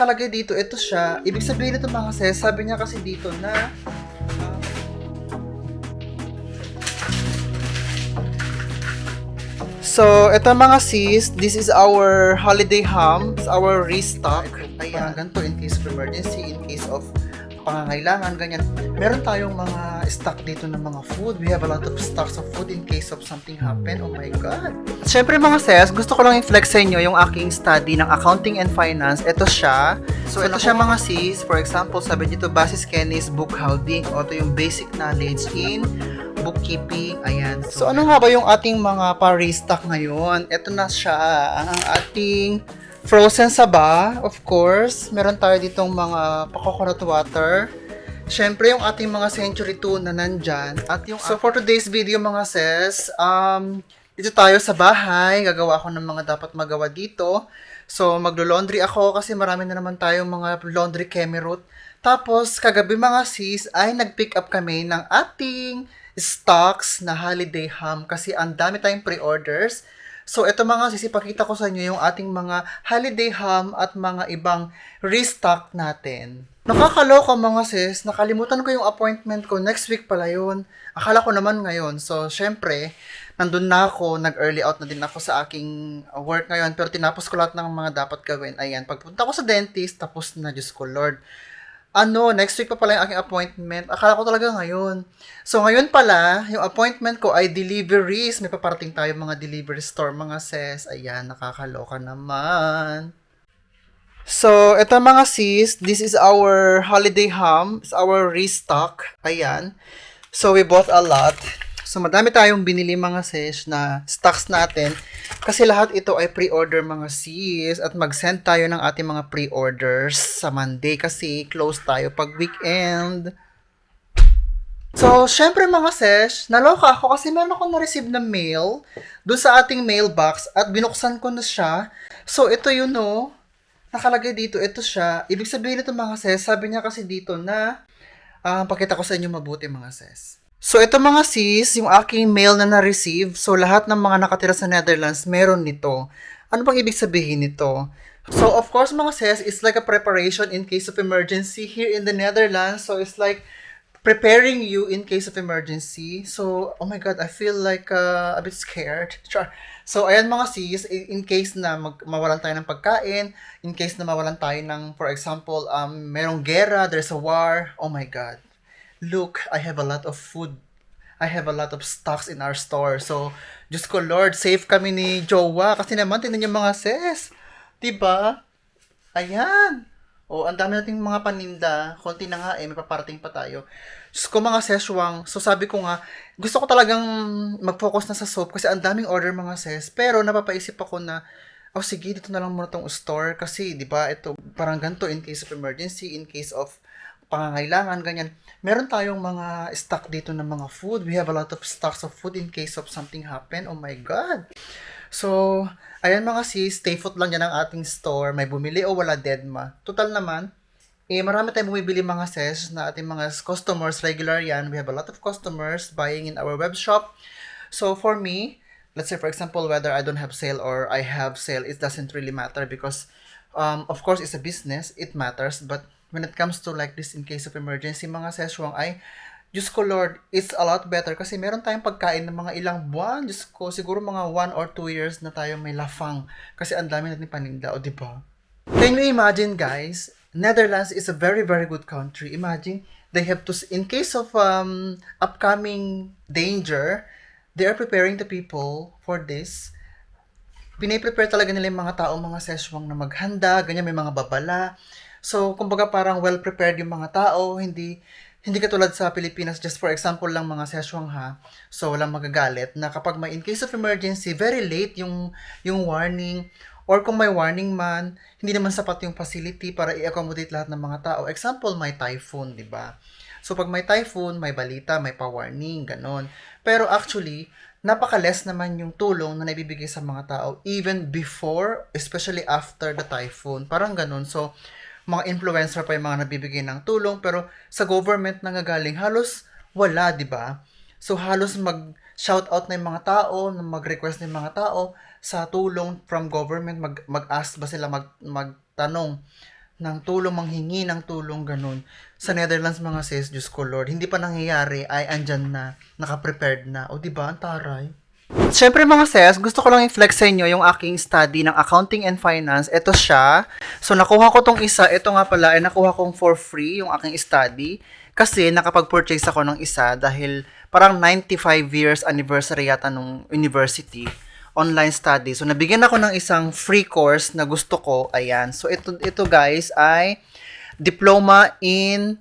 nakalagay dito, ito siya. Ibig sabihin nito mga sis, sabi niya kasi dito na so, ito mga sis, this is our holiday ham, it's our restock. Ayan, ganito in case of emergency, in case of pangangailangan, ganyan. Meron tayong mga stock dito ng mga food. We have a lot of stocks of food in case of something happen. Oh my God. Siyempre mga sis, gusto ko lang i-flex sa inyo yung aking study ng accounting and finance. Ito siya. So, ito siya mga sis. For example, sabi dito, Basis Kenny's book holding. O, ito yung basic knowledge in bookkeeping. Ayan. So, ano nga ba yung ating mga pa-restock ngayon? Ito na siya. Ang ating frozen saba, of course. Meron tayo ditong mga coconut water. Siyempre, yung ating mga century tuna nandyan. At yung, so, for today's video mga sis, dito tayo sa bahay. Gagawa ako ng mga dapat magawa dito. So, maglo-laundry ako kasi marami na naman tayong mga laundry kemerut. Tapos, kagabi mga sis, ay nag-pick up kami ng ating stocks na holiday ham kasi ang dami tayong pre-orders. So, ito mga sis, ipakita ko sa inyo yung ating mga holiday ham at mga ibang restock natin. Nakakaloka mga sis, nakalimutan ko yung appointment ko. Next week pala yun. Akala ko naman ngayon. So, syempre, nandun na ako, nag-early out na din ako sa aking work ngayon. Pero tinapos ko lahat ng mga dapat gawin. Ayan, pagpunta ko sa dentist, tapos na, Diyos ko Lord. Next week pa pala yung aking appointment. Akala ko talaga ngayon. So, ngayon pala, yung appointment ko ay deliveries. May paparating tayo mga delivery store, mga sis. Ayan, nakakaloka naman. So, ito mga sis, this is our holiday ham. It's our restock. Ayan. So, we bought a lot. So, madami tayong binili mga sis na stocks natin. Kasi lahat ito ay pre-order mga sis. At mag-send tayo ng ating mga pre-orders sa Monday kasi close tayo pag weekend. So, syempre mga sis, naloka ako kasi meron akong na-receive na mail doon sa ating mailbox at binuksan ko na siya. So, ito yun no. Nakalagay dito, ito siya. Ibig sabihin nito mga sis, sabi niya kasi dito na, pakita ko sa inyo mabuti mga sis. So, ito mga sis, yung aking mail na na-receive. So, lahat ng mga nakatira sa Netherlands, meron nito. Ano bang ibig sabihin nito? So, of course mga sis, it's like a preparation in case of emergency here in the Netherlands. So, it's like preparing you in case of emergency. So, oh my God, I feel like a bit scared. Sure. So, ayan mga sis, in case na mawalan tayo ng pagkain, in case na mawalan tayo ng, for example, merong gera, there's a war, oh my God. Look, I have a lot of food. I have a lot of stocks in our store. So, Diyos ko Lord, safe kami ni Jowa. Kasi naman, tingnan niyo mga sis. Diba? Ayan. O, ang dami nating mga paninda. Konti na nga may paparating pa tayo. Diyos ko mga seswang. So, sabi ko nga, gusto ko talagang mag-focus na sa soap kasi ang daming order mga sis. Pero, napapaisip ako na, oh sige, dito na lang muna tong store. Kasi, di ba, ito, parang ganito in case of emergency, in case of pangangailangan, ganyan. Meron tayong mga stock dito ng mga food. We have a lot of stocks of food in case of something happen. Oh my God. So, ayan mga sis, stay put lang yan ang ating store. May bumili o wala deadma. Total naman, marami tayong bumibili mga sis na ating mga customers, regular yan. We have a lot of customers buying in our web shop. So, for me, let's say for example, whether I don't have sale or I have sale, it doesn't really matter because, of course, it's a business. It matters. But when it comes to like this in case of emergency, mga seswang ay, Diyos ko Lord, it's a lot better kasi meron tayong pagkain ng mga ilang buwan. Diyos ko, siguro mga 1 or 2 years na tayo may lafang kasi ang dami natin paninda, o diba? Can you imagine guys, Netherlands is a very very good country. Imagine, they have to, in case of upcoming danger, they are preparing the people for this. Piniprepare talaga nila yung mga tao, mga seswang na maghanda, ganyan, may mga babala. So, kumbaga parang well-prepared yung mga tao, hindi katulad sa Pilipinas, just for example lang mga seswang ha, so walang magagalit, na kapag may in case of emergency, very late yung warning, or kung may warning man, hindi naman sapat yung facility para i-accommodate lahat ng mga tao. Example, may typhoon, di ba? So, pag may typhoon, may balita, may pa-warning, ganon. Pero actually, napaka-less naman yung tulong na naibibigay sa mga tao, even before, especially after the typhoon. Parang ganon. So, mga influencer pa yung mga nabibigay ng tulong, pero sa government nangagaling, halos wala, di ba? So, halos mag-shoutout na yung mga tao, mag-request na yung mga tao sa tulong from government, mag-ask ba sila, magtanong ng tulong, manghingi ng tulong, ganun. Sa Netherlands, mga sis, Diyos ko Lord, hindi pa nangyayari, ay andyan na, naka-prepared na. O, diba, ang taray. Siyempre mga sis, gusto ko lang i-flex sa inyo yung aking study ng Accounting and Finance. Ito siya. So, nakuha ko tong isa. Ito nga pala, ay nakuha kong for free yung aking study. Kasi, nakapag-purchase ako ng isa dahil parang 95 years anniversary yata nung university. Online study. So, nabigyan ako ng isang free course na gusto ko. Ayan. So, ito guys ay Diploma in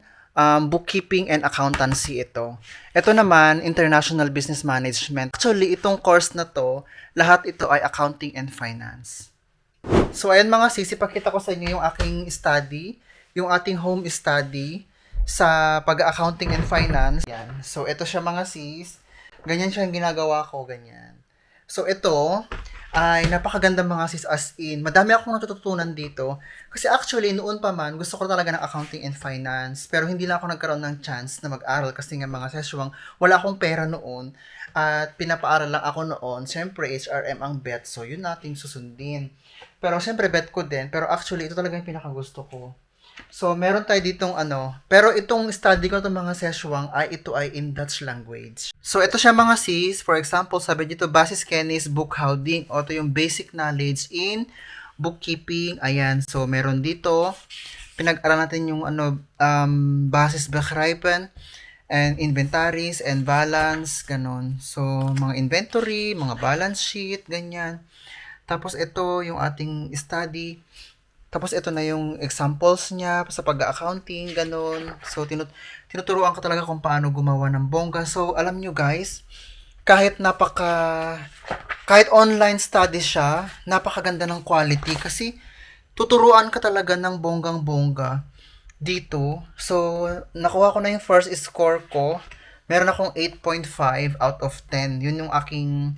bookkeeping and accountancy ito. Ito naman, international business management. Actually, itong course na to, lahat ito ay accounting and finance. So, ayan mga sis, ipakita ko sa inyo yung aking study, yung ating home study sa pag-accounting and finance. Yan. So, ito siya mga sis. Ganyan siya yung ginagawa ko, ganyan. So, ito ay napakaganda mga sis, as in. Madami akong natututunan dito. Kasi actually, noon pa man, gusto ko talaga ng accounting and finance. Pero hindi lang ako nagkaroon ng chance na mag-aral kasi nga mga sis, wala akong pera noon. At pinapaaral lang ako noon. Siyempre, HRM ang bet. So, yun nating susundin. Pero siyempre, bet ko din. Pero actually, ito talaga yung pinakagusto ko. So, meron tayo ditong pero itong study ko itong mga seswang ito ay in Dutch language. So, ito siya mga sis. For example, sabi dito, basis kennis boekhouding. O, ito yung basic knowledge in bookkeeping. Ayan. So, meron dito. Pinag-aral natin yung basis begrijpen and inventories and balance. Ganon. So, mga inventory, mga balance sheet, ganyan. Tapos, ito yung ating study. Tapos, ito na yung examples niya sa pag-accounting, ganun. So, tinuturuan ka talaga kung paano gumawa ng bongga. So, alam nyo guys, kahit online study siya, napakaganda ng quality kasi tuturuan ka talaga ng bonggang-bongga dito. So, nakuha ko na yung first score ko. Meron akong 8.5 out of 10. Yun yung aking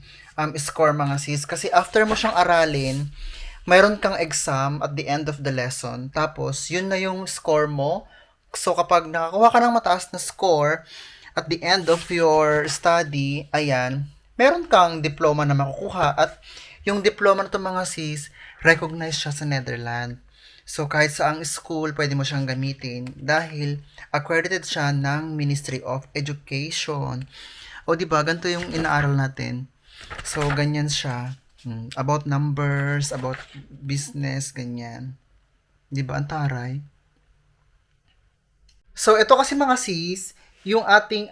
score mga sis. Kasi after mo siyang aralin, mayroon kang exam at the end of the lesson. Tapos, yun na yung score mo. So, kapag nakakuha ka ng mataas na score at the end of your study, ayan, meron kang diploma na makukuha. At yung diploma na ito mga sis, recognized siya sa Netherlands. So, kahit saang school, pwede mo siyang gamitin dahil accredited siya ng Ministry of Education. O, diba? Ganito yung inaaral natin. So, ganyan siya. About numbers, about business, ganyan. Di ba, ang taray? So, ito kasi mga sis, yung ating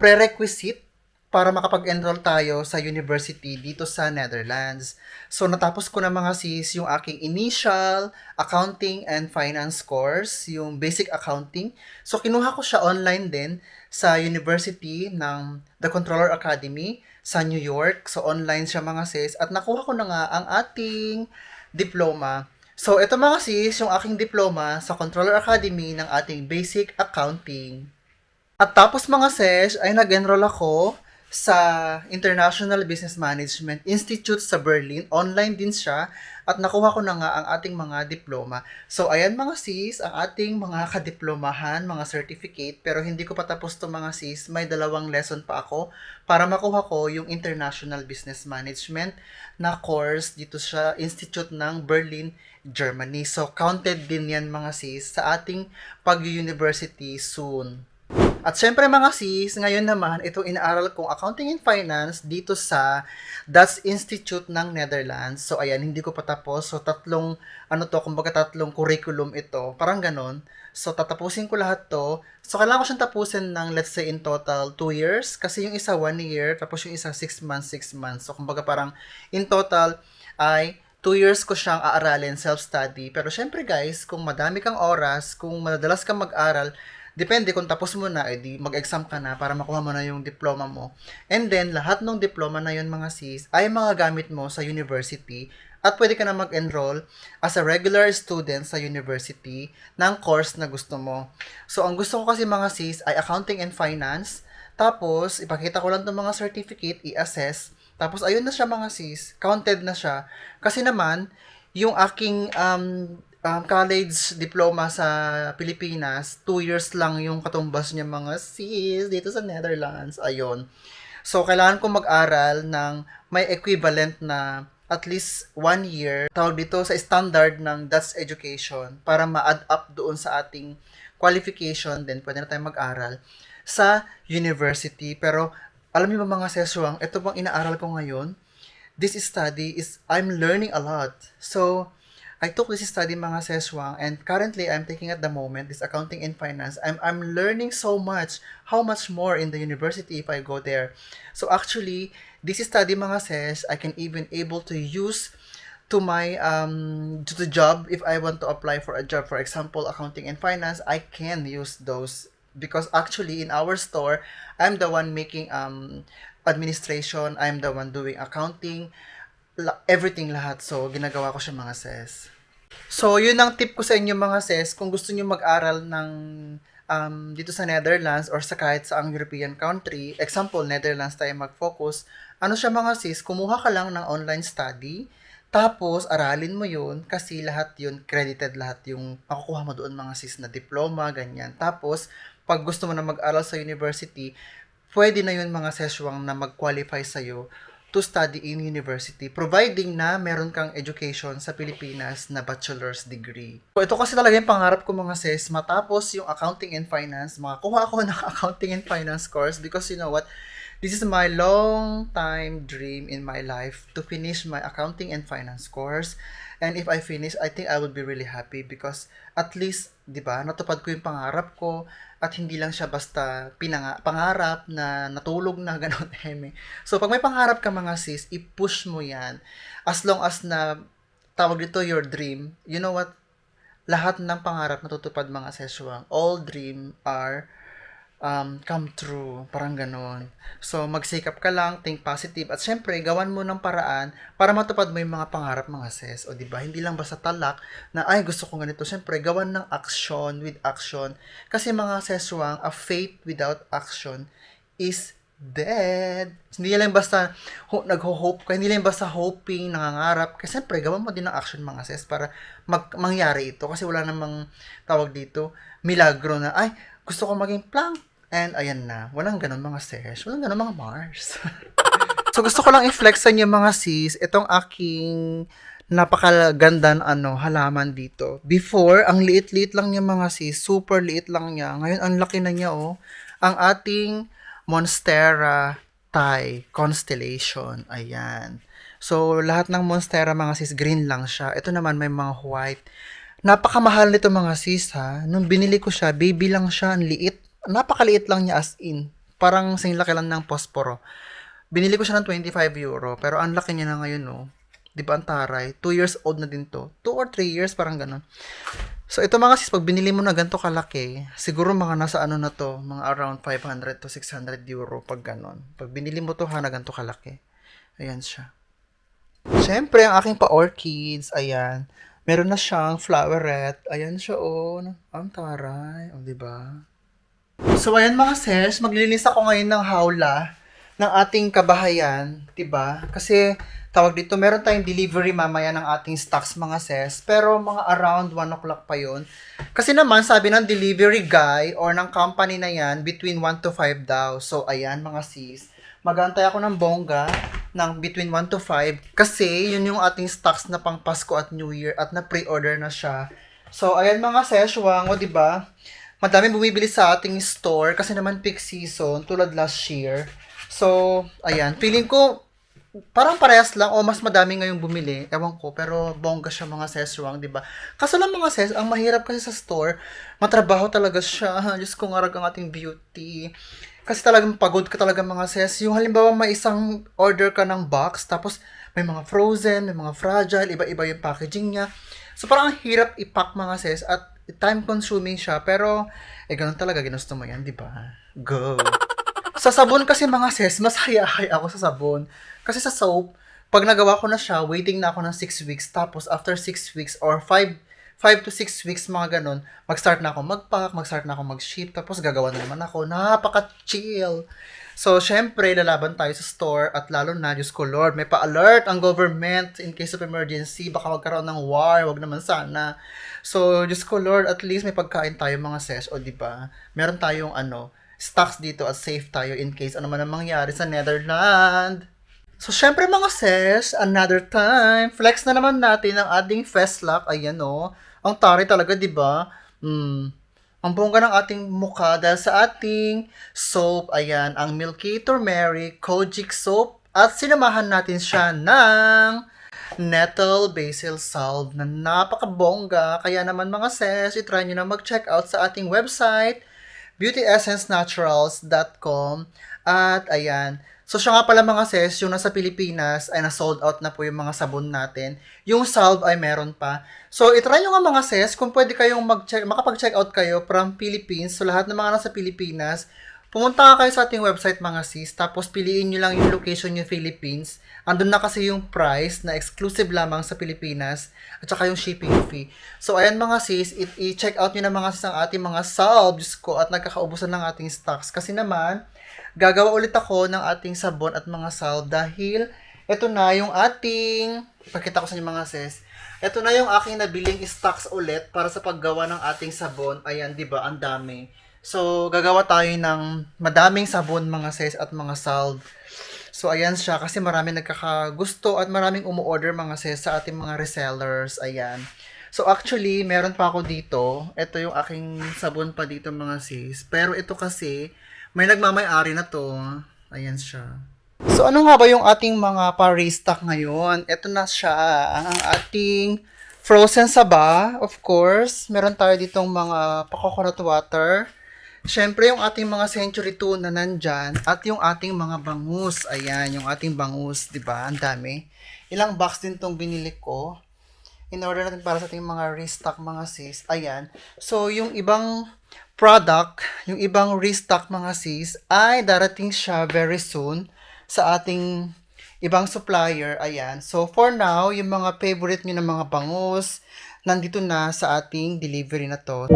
prerequisite para makapag-enroll tayo sa university dito sa Netherlands. So, natapos ko na mga sis yung aking initial accounting and finance course, yung basic accounting. So, kinuha ko siya online din sa university ng The Controller Academy sa New York. So, online siya mga sis. At nakuha ko na nga ang ating diploma. So, ito mga sis, yung aking diploma sa Controller Academy ng ating basic accounting. At tapos mga sis, ay nag-enroll ako sa International Business Management Institute sa Berlin. Online din siya. At nakuha ko na nga ang ating mga diploma. So, ayan mga sis, ang ating mga kadiplomahan, mga certificate. Pero hindi ko pa tapos to mga sis. May 2 lesson pa ako para makuha ko yung International Business Management na course dito sa Institute ng Berlin, Germany. So, counted din yan mga sis sa ating pag-university soon. At syempre mga sis, ngayon naman, itong inaaral kong Accounting and Finance dito sa Dutch Institute ng Netherlands. So, ayan, hindi ko pa tapos. So, tatlong curriculum ito. Parang ganon. So, tatapusin ko lahat to. So, kailangan ko siyang tapusin ng, let's say, in total, 2 years. Kasi yung isa, 1 year. Tapos yung isa, 6 months, 6 months. So, kumbaga parang, in total, ay 2 years ko siyang aaralin, self-study. Pero syempre guys, kung madami kang oras, kung madalas kang mag-aral, depende kung tapos mo na, edi mag-exam ka na para makuha mo na yung diploma mo. And then, lahat ng diploma na yun mga sis, ay mga gamit mo sa university at pwede ka na mag-enroll as a regular student sa university ng course na gusto mo. So, ang gusto ko kasi mga sis ay Accounting and Finance. Tapos, ipakita ko lang itong mga certificate, i-assess. Tapos, ayun na siya mga sis. Counted na siya. Kasi naman, yung aking college diploma sa Pilipinas, 2 years lang yung katumbas niya mga sis dito sa Netherlands. Ayun. So, kailangan ko mag-aral ng may equivalent na at least 1 year, tawag dito sa standard ng Dutch education para ma-add up doon sa ating qualification, then pwede na tayong mag-aral sa university. Pero alam niyo ba mga seswang, ito bang inaaral ko ngayon, this study is, I'm learning a lot. So, I took this study mga seswang, and currently I'm taking at the moment this accounting and finance. I'm learning so much. How much more in the university if I go there? So actually, this study mga ses, I can even able to use to my to the job if I want to apply for a job. For example, accounting and finance, I can use those because actually in our store, I'm the one making administration, I'm the one doing accounting, everything lahat. So, ginagawa ko siya mga ses. So, yun ang tip ko sa inyo mga ses. Kung gusto niyo mag-aral ng dito sa Netherlands or sa kahit saang European country, example, Netherlands tayo mag-focus, ano siya mga sis, kumuha ka lang ng online study, tapos aralin mo yun kasi lahat yun, credited lahat yung makukuha mo doon mga sis na diploma, ganyan. Tapos, pag gusto mo na mag-aral sa university, pwede na yun mga seswang na mag-qualify sa'yo to study in university, providing na meron kang education sa Pilipinas na bachelor's degree. So, ito kasi talaga yung pangarap ko mga sis, matapos yung accounting and finance, makakuha ako ng accounting and finance course because you know what, this is my long time dream in my life to finish my accounting and finance course. And if I finish, I think I would be really happy because at least, di ba, natupad ko yung pangarap ko at hindi lang siya basta pangarap na natulog na gano'n. So, pag may pangarap ka mga sis, i-push mo yan. As long as na, tawag dito your dream, you know what? Lahat ng pangarap natutupad mga seswang. All dream are come true, parang ganon. So, magsikap ka lang, think positive, at syempre, gawan mo ng paraan para matupad mo yung mga pangarap mga ses. O, diba? Hindi lang basta talak na, ay, gusto ko ganito. Syempre, gawan ng action with action. Kasi mga seswang, a faith without action is dead. Hindi lang basta nagho-hope ka, hindi lang basta hoping, nangangarap. Kasi syempre, gawan mo din ng action mga ses para mangyari ito. Kasi wala namang tawag dito, milagro na, ay, gusto ko maging plank. And ayan na. Walang ganun mga sis. Walang ganun mga Mars. So gusto ko lang i-flex sa inyo mga sis. Itong aking napakagandang halaman dito. Before, ang liit-liit lang niya mga sis. Super liit lang niya. Ngayon, ang laki na niya oh. Ang ating Monstera Thai Constellation. Ayan. So, lahat ng Monstera mga sis, green lang siya. Ito naman may mga white. Napakamahal nito mga sis ha. Nung binili ko siya, baby lang siya, ang liit. Napakaliit lang niya as in. Parang singlaki lang ng posporo. Binili ko siya ng 25 euro. Pero ang laki niya na ngayon no. Di ba ang taray? 2 years old na din to. 2 or 3 years parang ganun. So ito mga sis, pag binili mo na ganito kalaki, siguro mga nasa na to, mga around 500 to 600 euro pag ganun. Pag binili mo to na ganito kalaki. Ayan siya. Siyempre, ang aking pa-orchids, ayan. Meron na siyang floweret. Ayan siya, oh. Ang taray. O, diba? So, ayan mga sis. Maglilinis ako ngayon ng hawla ng ating kabahayan. Diba? Kasi, tawag dito, meron tayong delivery mamaya ng ating stocks mga sis. Pero, mga around 1 o'clock pa yon. Kasi naman, sabi ng delivery guy or ng company na yan, between 1 to 5 daw. So, ayan mga sis. Mag-aantay ako ng bongga ng between 1 to 5 kasi yun yung ating stocks na pang Pasko at New Year at na pre-order na siya. So, ayan mga seswang, o diba? Madami bumibili sa ating store kasi naman peak season tulad last year. So, ayan. Feeling ko parang parehas lang o mas madami ngayong bumili. Ewan ko, pero bongga siya mga seswang, diba? Kaso lang mga ses, ang mahirap kasi sa store, matrabaho talaga siya. Diyos ko, ngarag ang ating beauty. Kasi talagang pagod ka talaga mga sis. Yung halimbawa may isang order ka ng box, tapos may mga frozen, may mga fragile, iba-iba yung packaging niya. So parang ang hirap i-pack mga sis at time consuming siya. Pero, ganun talaga, ginusto mo yan, di ba? Go! Sa sabon kasi mga sis, mas hayahay ako sa sabon. Kasi sa soap, pag nagawa ko na siya, waiting na ako ng 6 weeks. Tapos after 6 weeks or 5 to 6 weeks, mga ganun, mag-start na ako mag-pack, mag-start na ako mag-ship, tapos gagawa na naman ako. Napaka-chill. So, syempre, lalaban tayo sa store at lalo na, Diyos ko Lord, may pa-alert ang government in case of emergency. Baka magkaroon ng war, wag naman sana. So, Diyos ko Lord, at least may pagkain tayo mga ses, o diba? Meron tayong stocks dito at safe tayo in case ano man ang mangyari sa Netherlands. So, syempre mga sis, another time, flex na naman natin ang ating Festlock. Ayan o. Ang tari talaga, di ba? Ang bongga ng ating mukha dahil sa ating soap, ayan, ang Milky Turmeric Kojic Soap. At sinamahan natin siya ng Nettle Basil Salve na napakabongga. Kaya naman mga sis, itry nyo na mag-check out sa ating website, beautyessencenaturals.com. At ayan, so siya nga pala mga sis, yung nasa Pilipinas ay na-sold out na po yung mga sabon natin. Yung salve ay meron pa. So itry nyo nga mga sis, kung pwede kayong makapag-check out kayo from Philippines. So lahat ng mga nasa Pilipinas, pumunta ka kayo sa ating website mga sis, tapos piliin nyo lang yung location yung Philippines. Andun na kasi yung price na exclusive lamang sa Pilipinas at saka yung shipping fee. So ayan mga sis, i-check out nyo na mga sis ang ating mga salves ko at nagkakaubusan ng ating stocks. Kasi naman, gagawa ulit ako ng ating sabon at mga salve dahil ito na yung ating, ipakita ko sa inyo mga sis, ito na yung aking nabiling stocks ulit para sa paggawa ng ating sabon. Ayan, di ba? Ang dami. So, gagawa tayo ng madaming sabon mga sis at mga salve. So, ayan siya kasi maraming nagkakagusto at maraming umu-order mga sis sa ating mga resellers. Ayan. So, actually, meron pa ako dito. Ito yung aking sabon pa dito mga sis. Pero ito kasi, may nagmamay-ari na to. Ayan siya. So, ano nga ba yung ating mga pa-restock ngayon? Ito na siya. Ang ating frozen saba, of course. Meron tayo ditong mga pa-coconut water. Siyempre, yung ating mga century tuna nandyan at yung ating mga bangus. Ayan, yung ating bangus, di ba? Ang dami. Ilang box din tong binili ko. In order natin para sa ating mga restock mga sis. Ayan. So, yung ibang product, yung ibang restock mga sis, ay darating siya very soon sa ating ibang supplier. Ayan. So, for now, yung mga favorite nyo ng mga bangus, nandito na sa ating delivery na to.